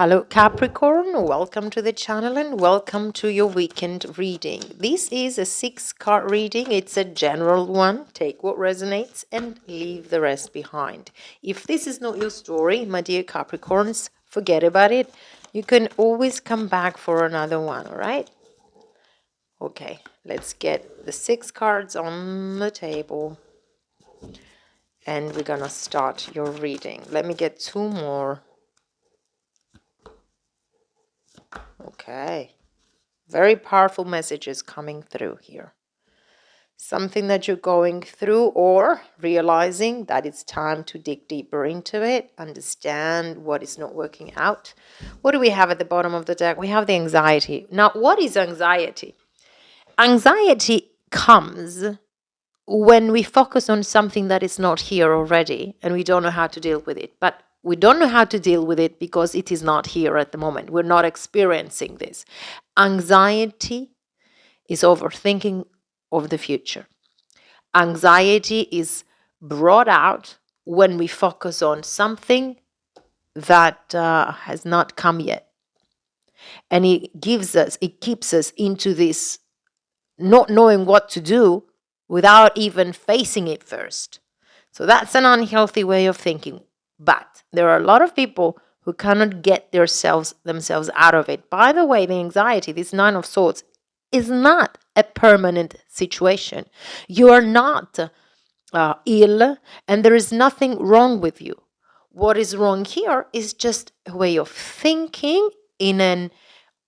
Hello Capricorn, welcome to the channel and welcome to your weekend reading. This is a 6-card reading. It's a general one. Take what resonates and leave the rest behind. If this is not your story, my dear Capricorns, forget about it. You can always come back for another one, all right? Okay, let's get the 6 cards on the table and we're gonna start your reading. Let me get 2 more. Okay. Very powerful messages coming through here. Something that you're going through or realizing that it's time to dig deeper into it, understand what is not working out. What do we have at the bottom of the deck? We have the anxiety. Now, what is anxiety? Anxiety comes when we focus on something that is not here already and we don't know how to deal with it. But we don't know how to deal with it because it is not here at the moment. We're not experiencing this. Anxiety is overthinking of the future. Anxiety is brought out when we focus on something that has not come yet. And it keeps us into this not knowing what to do without even facing it first. So that's an unhealthy way of thinking. But there are a lot of people who cannot get themselves out of it. By the way, the anxiety, this 9 of Swords, is not a permanent situation. You are not ill and there is nothing wrong with you. What is wrong here is just a way of thinking in an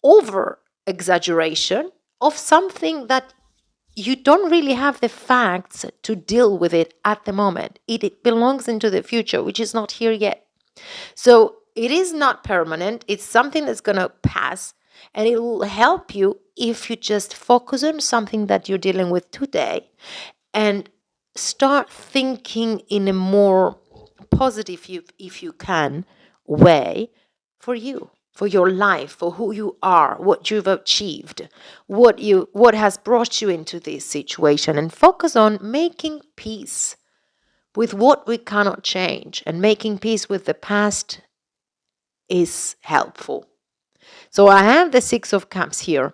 over exaggeration of something that you don't really have the facts to deal with it at the moment. It belongs into the future, which is not here yet. So it is not permanent. It's something that's going to pass, and it will help you if you just focus on something that you're dealing with today and start thinking in a more positive, if you can, way for you, for your life, for who you are, what you've achieved, what has brought you into this situation, and focus on making peace with what we cannot change. And making peace with the past is helpful. So I have the 6 of Cups here,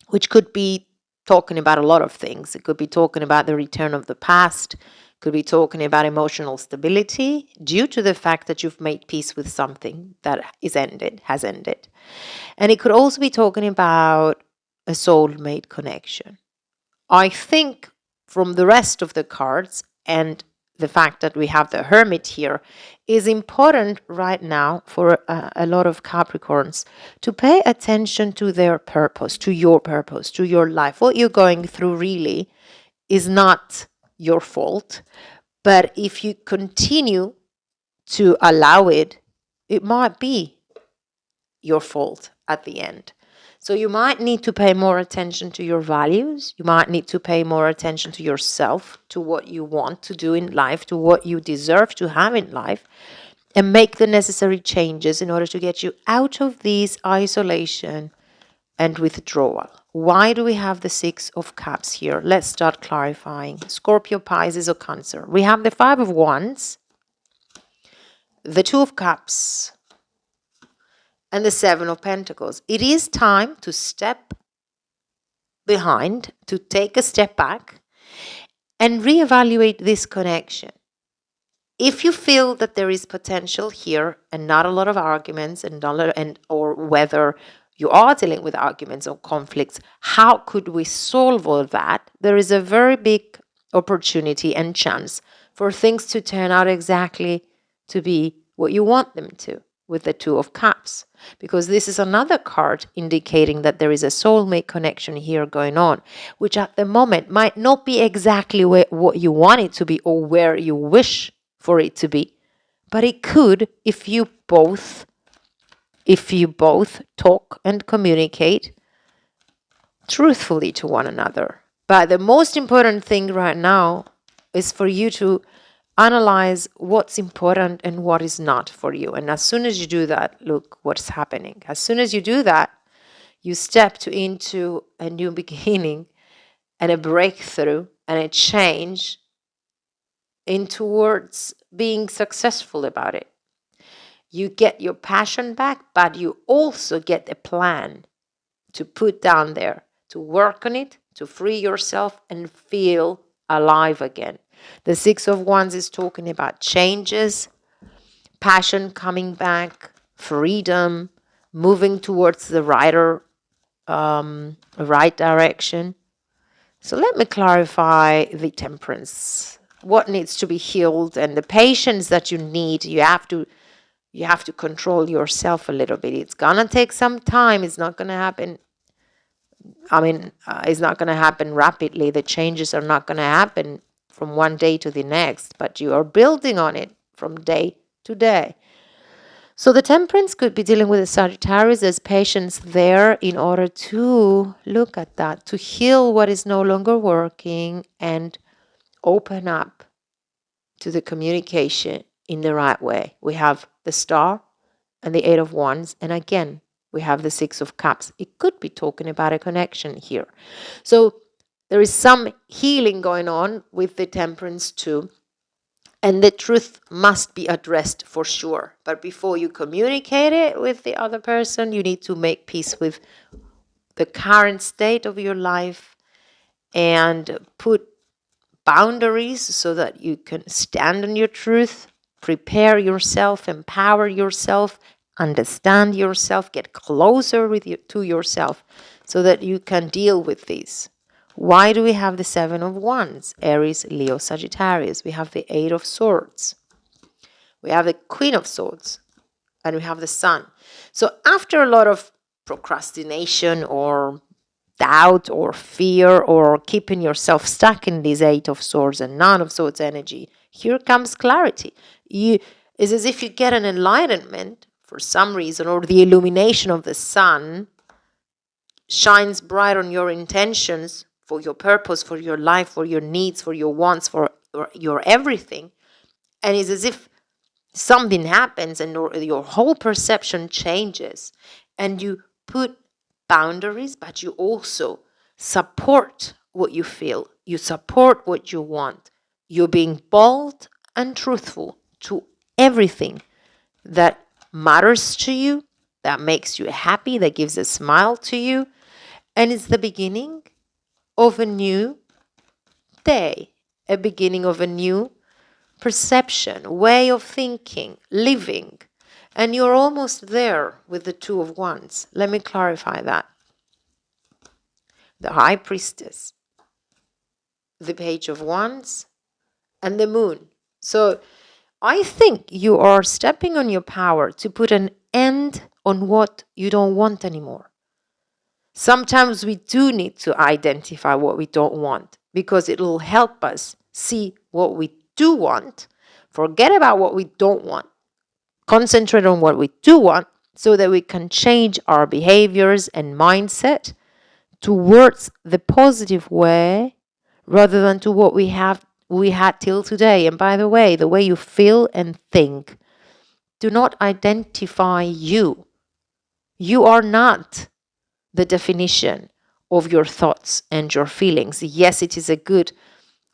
which could be talking about a lot of things. It could be talking about the return of the past, could be talking about emotional stability due to the fact that you've made peace with something that has ended. And it could also be talking about a soulmate connection. I think from the rest of the cards and the fact that we have the Hermit here is important right now for a lot of Capricorns to pay attention to their purpose, to your life. What you're going through really is not your fault, but if you continue to allow it, it might be your fault at the end. So you might need to pay more attention to your values. You might need to pay more attention to yourself, to what you want to do in life, to what you deserve to have in life, and make the necessary changes in order to get you out of this isolation and withdrawal. Why do we have the 6 of Cups here? Let's start clarifying. Scorpio, Pisces, or Cancer. We have the 5 of Wands, the 2 of Cups, and the 7 of Pentacles. It is time to step behind, to take a step back and reevaluate this connection. If you feel that there is potential here and not a lot of arguments or whether you are dealing with arguments or conflicts, how could we solve all that? There is a very big opportunity and chance for things to turn out exactly to be what you want them to, with the 2 of Cups, because this is another card indicating that there is a soulmate connection here going on, which at the moment might not be exactly what you want it to be or where you wish for it to be, but it could if you both talk and communicate truthfully to one another. But the most important thing right now is for you to analyze what's important and what is not for you. And as soon as you do that, look what's happening. As soon as you do that, you step into a new beginning and a breakthrough and a change in towards being successful about it. You get your passion back, but you also get a plan to put down there, to work on it, to free yourself and feel alive again. The Six of Wands is talking about changes, passion coming back, freedom, moving towards the right direction. So let me clarify the Temperance. What needs to be healed and the patience that you need. You have to control yourself a little bit. It's gonna take some time. It's not gonna happen. It's not gonna happen rapidly. The changes are not gonna happen from one day to the next, but you are building on it from day to day. So the Temperance could be dealing with a Sagittarius. There's patience there in order to look at that, to heal what is no longer working and open up to the communication in the right way. We have the Star and the Eight of Wands, and again, we have the Six of Cups. It could be talking about a connection here. So there is some healing going on with the Temperance too. And the truth must be addressed for sure. But before you communicate it with the other person, you need to make peace with the current state of your life and put boundaries so that you can stand on your truth, prepare yourself, empower yourself, understand yourself, get closer to yourself so that you can deal with these. Why do we have the Seven of Wands? Aries, Leo, Sagittarius. We have the Eight of Swords. We have the Queen of Swords. And we have the Sun. So after a lot of procrastination or doubt or fear or keeping yourself stuck in this Eight of Swords and Nine of Swords energy, here comes clarity. It's as if you get an enlightenment for some reason, or the illumination of the sun shines bright on your intentions, for your purpose, for your life, for your needs, for your wants, for your everything. And it's as if something happens and your whole perception changes. And you put boundaries, but you also support what you feel. You support what you want. You're being bold and truthful to everything that matters to you, that makes you happy, that gives a smile to you. And it's the beginning of a new day, a beginning of a new perception, way of thinking, living. And you're almost there with the Two of Wands. Let me clarify that. The High Priestess, the Page of Wands, and the Moon. So I think you are stepping on your power to put an end on what you don't want anymore. Sometimes we do need to identify what we don't want because it will help us see what we do want, forget about what we don't want, concentrate on what we do want so that we can change our behaviors and mindset towards the positive way rather than to what we had till today. And by the way you feel and think do not identify you. You are not the definition of your thoughts and your feelings. Yes, it is a good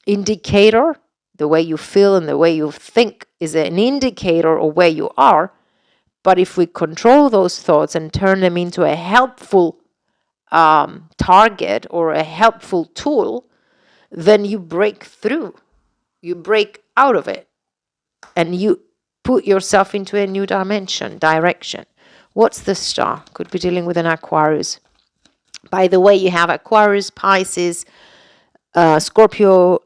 indicator. The way you feel and the way you think is an indicator of where you are. But if we control those thoughts and turn them into a helpful target or a helpful tool, then you break through. You break out of it. And you put yourself into a new direction. What's the Star? Could be dealing with an Aquarius. By the way, you have Aquarius, Pisces, Scorpio,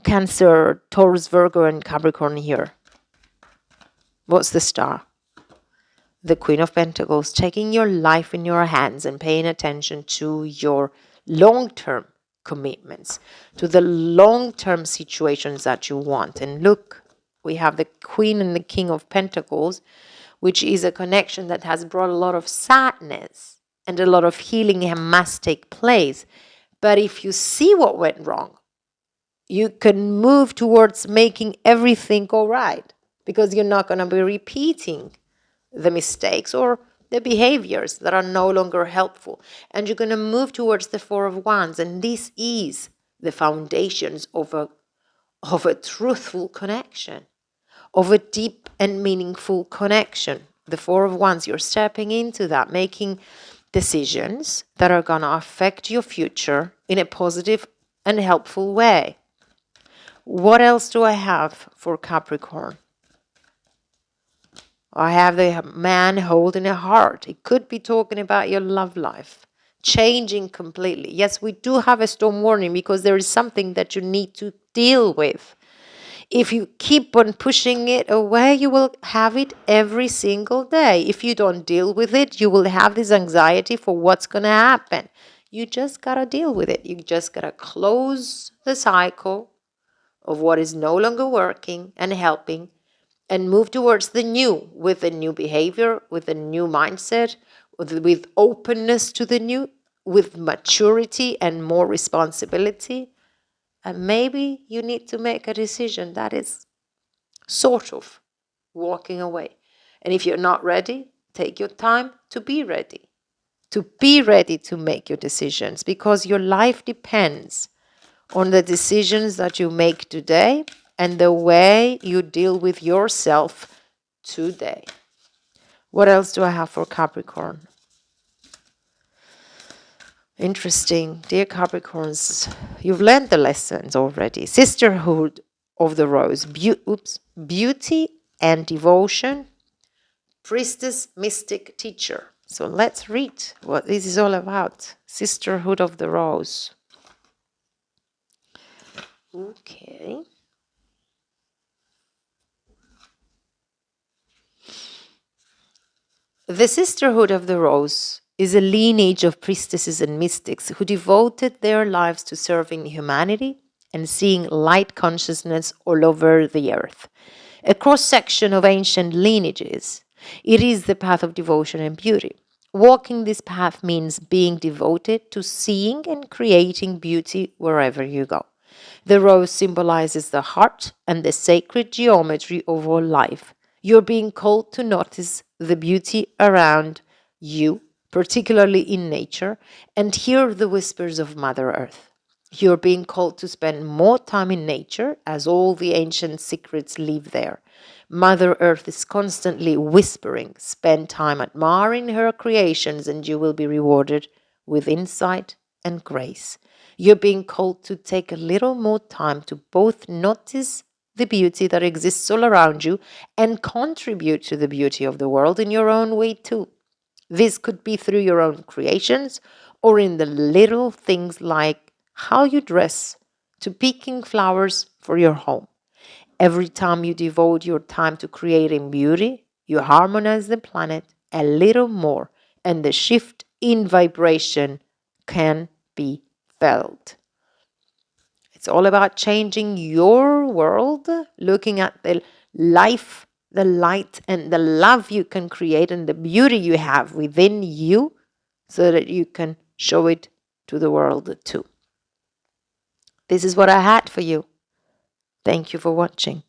Cancer, Taurus, Virgo, and Capricorn here. What's the Star? The Queen of Pentacles, taking your life in your hands and paying attention to your long-term commitments, to the long-term situations that you want. And look, we have the Queen and the King of Pentacles, which is a connection that has brought a lot of sadness and a lot of healing must take place. But if you see what went wrong, you can move towards making everything go right because you're not going to be repeating the mistakes or the behaviors that are no longer helpful. And you're going to move towards the Four of Wands. And this is the foundations of a truthful connection, of a deep and meaningful connection. The Four of Wands, you're stepping into that, making decisions that are going to affect your future in a positive and helpful way. What else do I have for Capricorn? I have the man holding a heart. It could be talking about your love life changing completely. Yes, we do have a storm warning because there is something that you need to deal with. If you keep on pushing it away, you will have it every single day. If you don't deal with it, you will have this anxiety for what's going to happen. You just got to deal with it. You just got to close the cycle of what is no longer working and helping, and move towards the new, with a new behavior, with a new mindset, with openness to the new, with maturity and more responsibility. And maybe you need to make a decision that is sort of walking away. And if you're not ready, take your time to be ready. To be ready to make your decisions, because your life depends on the decisions that you make today and the way you deal with yourself today. What else do I have for Capricorn? Interesting. Dear Capricorns, you've learned the lessons already. Sisterhood of the Rose, beauty and devotion, priestess, mystic, teacher. So let's read what this is all about. Sisterhood of the Rose. Okay. The Sisterhood of the Rose is a lineage of priestesses and mystics who devoted their lives to serving humanity and seeing light consciousness all over the earth. A cross-section of ancient lineages, it is the path of devotion and beauty. Walking this path means being devoted to seeing and creating beauty wherever you go. The rose symbolizes the heart and the sacred geometry of all life. You're being called to notice the beauty around you, particularly in nature, and hear the whispers of Mother Earth. You're being called to spend more time in nature, as all the ancient secrets live there. Mother Earth is constantly whispering. Spend time admiring her creations, and you will be rewarded with insight and grace. You're being called to take a little more time to both notice the beauty that exists all around you and contribute to the beauty of the world in your own way too. This could be through your own creations or in the little things like how you dress to picking flowers for your home. Every time you devote your time to creating beauty, you harmonize the planet a little more, and the shift in vibration can be felt. It's all about changing your world, looking at the life, the light, and the love you can create and the beauty you have within you so that you can show it to the world too. This is what I had for you. Thank you for watching.